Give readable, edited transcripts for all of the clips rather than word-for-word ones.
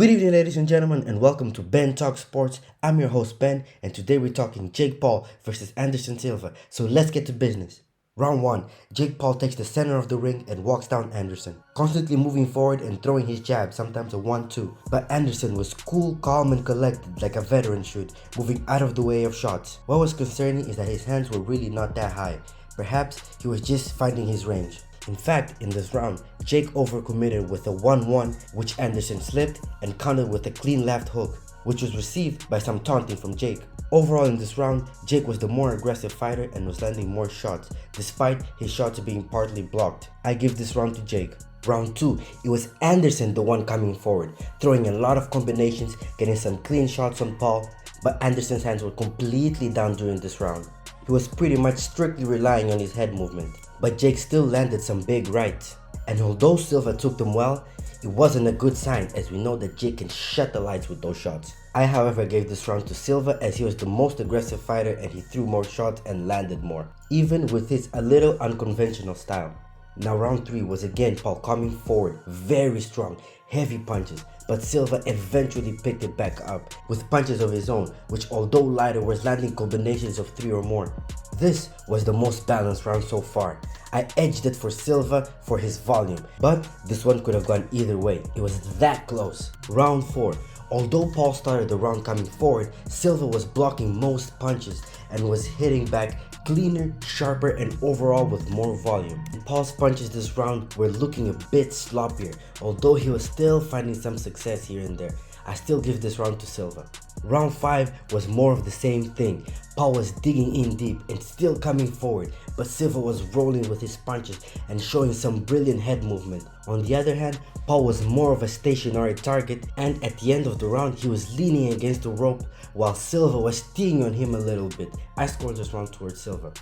Good evening, ladies and gentlemen, and welcome to Ben Talk Sports. I'm your host, Ben, and today we're talking Jake Paul versus Anderson Silva. So let's get to business. Round 1. Jake Paul takes the center of the ring and walks down Anderson, constantly moving forward and throwing his jab, sometimes a 1-2. But Anderson was cool, calm, and collected like a veteran should, moving out of the way of shots. What was concerning is that his hands were really not that high. Perhaps he was just finding his range. In fact, in this round, Jake overcommitted with a 1-1, which Anderson slipped and countered with a clean left hook, which was received by some taunting from Jake. Overall in this round, Jake was the more aggressive fighter and was landing more shots, despite his shots being partly blocked. I give this round to Jake. Round 2, it was Anderson the one coming forward, throwing a lot of combinations, getting some clean shots on Paul, but Anderson's hands were completely down during this round. He was pretty much strictly relying on his head movement, but Jake still landed some big rights. And although Silva took them well, it wasn't a good sign, as we know that Jake can shut the lights with those shots. I however gave this round to Silva, as he was the most aggressive fighter and he threw more shots and landed more, even with his a little unconventional style. Now round 3 was again Paul coming forward, very strong, heavy punches, but Silva eventually picked it back up with punches of his own, which although lighter was landing combinations of 3 or more. This was the most balanced round so far. I edged it for Silva for his volume, but this one could have gone either way. It was that close. Round 4. Although Paul started the round coming forward, Silva was blocking most punches and was hitting back cleaner, sharper, and overall with more volume. Paul's punches this round were looking a bit sloppier, although he was still finding some success here and there. I still give this round to Silva. Round 5 was more of the same thing. Paul was digging in deep and still coming forward, but Silva was rolling with his punches and showing some brilliant head movement. On the other hand, Paul was more of a stationary target, and at the end of the round he was leaning against the rope while Silva was teeing on him a little bit. I scored this round towards Silva.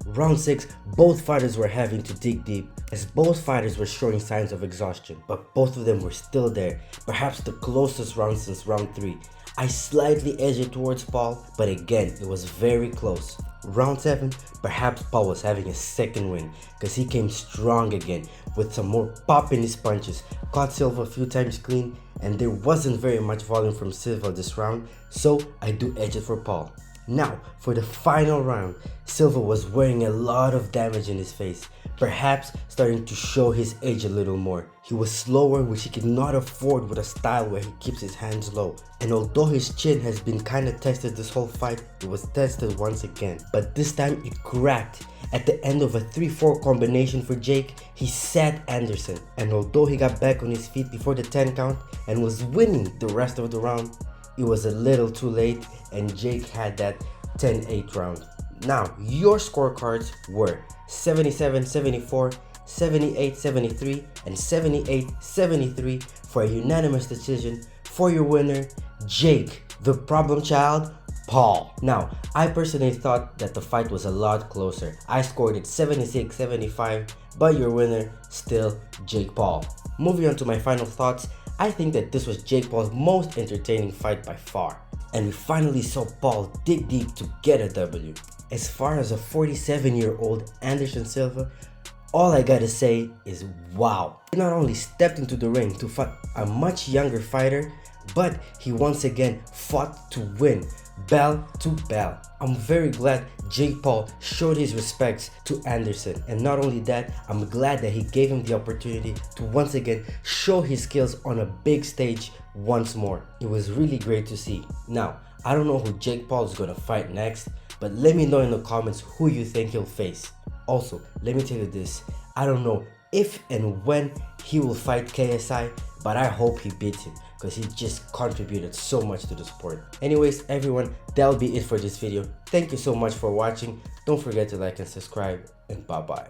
Round 6, both fighters were having to dig deep, as both fighters were showing signs of exhaustion, but both of them were still there, perhaps the closest round since round 3. I slightly edged it towards Paul, but again, it was very close. Round 7, perhaps Paul was having a second win, because he came strong again, with some more pop in his punches, caught Silva a few times clean, and there wasn't very much volume from Silva this round, so I do edge it for Paul. Now, for the final round, Silva was wearing a lot of damage in his face, perhaps starting to show his age a little more. He was slower, which he could not afford with a style where he keeps his hands low. And although his chin has been kinda tested this whole fight, it was tested once again. But this time it cracked. At the end of a 3-4 combination for Jake, he sat Anderson. And although he got back on his feet before the 10 count and was winning the rest of the round, it was a little too late and Jake had that 10-8 round. Now, your scorecards were 77-74, 78-73, and 78-73 for a unanimous decision for your winner, Jake, the problem child, Paul. Now, I personally thought that the fight was a lot closer. I scored it 76-75, but your winner, still Jake Paul. Moving on to my final thoughts, I think that this was Jake Paul's most entertaining fight by far, and we finally saw Paul dig deep to get a W. As far as a 47-year-old Anderson Silva, all I gotta say is wow. He not only stepped into the ring to fight a much younger fighter, but he once again fought to win, bell to bell. I'm very glad Jake Paul showed his respects to Anderson, and not only that, I'm glad that he gave him the opportunity to once again show his skills on a big stage once more. It was really great to see. Now, I don't know who Jake Paul is gonna fight next, but let me know in the comments who you think he'll face. Also, let me tell you this, I don't know if and when he will fight KSI, but I hope he beats him, because he just contributed so much to the sport. Anyways, everyone, that'll be it for this video. Thank you so much for watching. Don't forget to like and subscribe, and bye bye.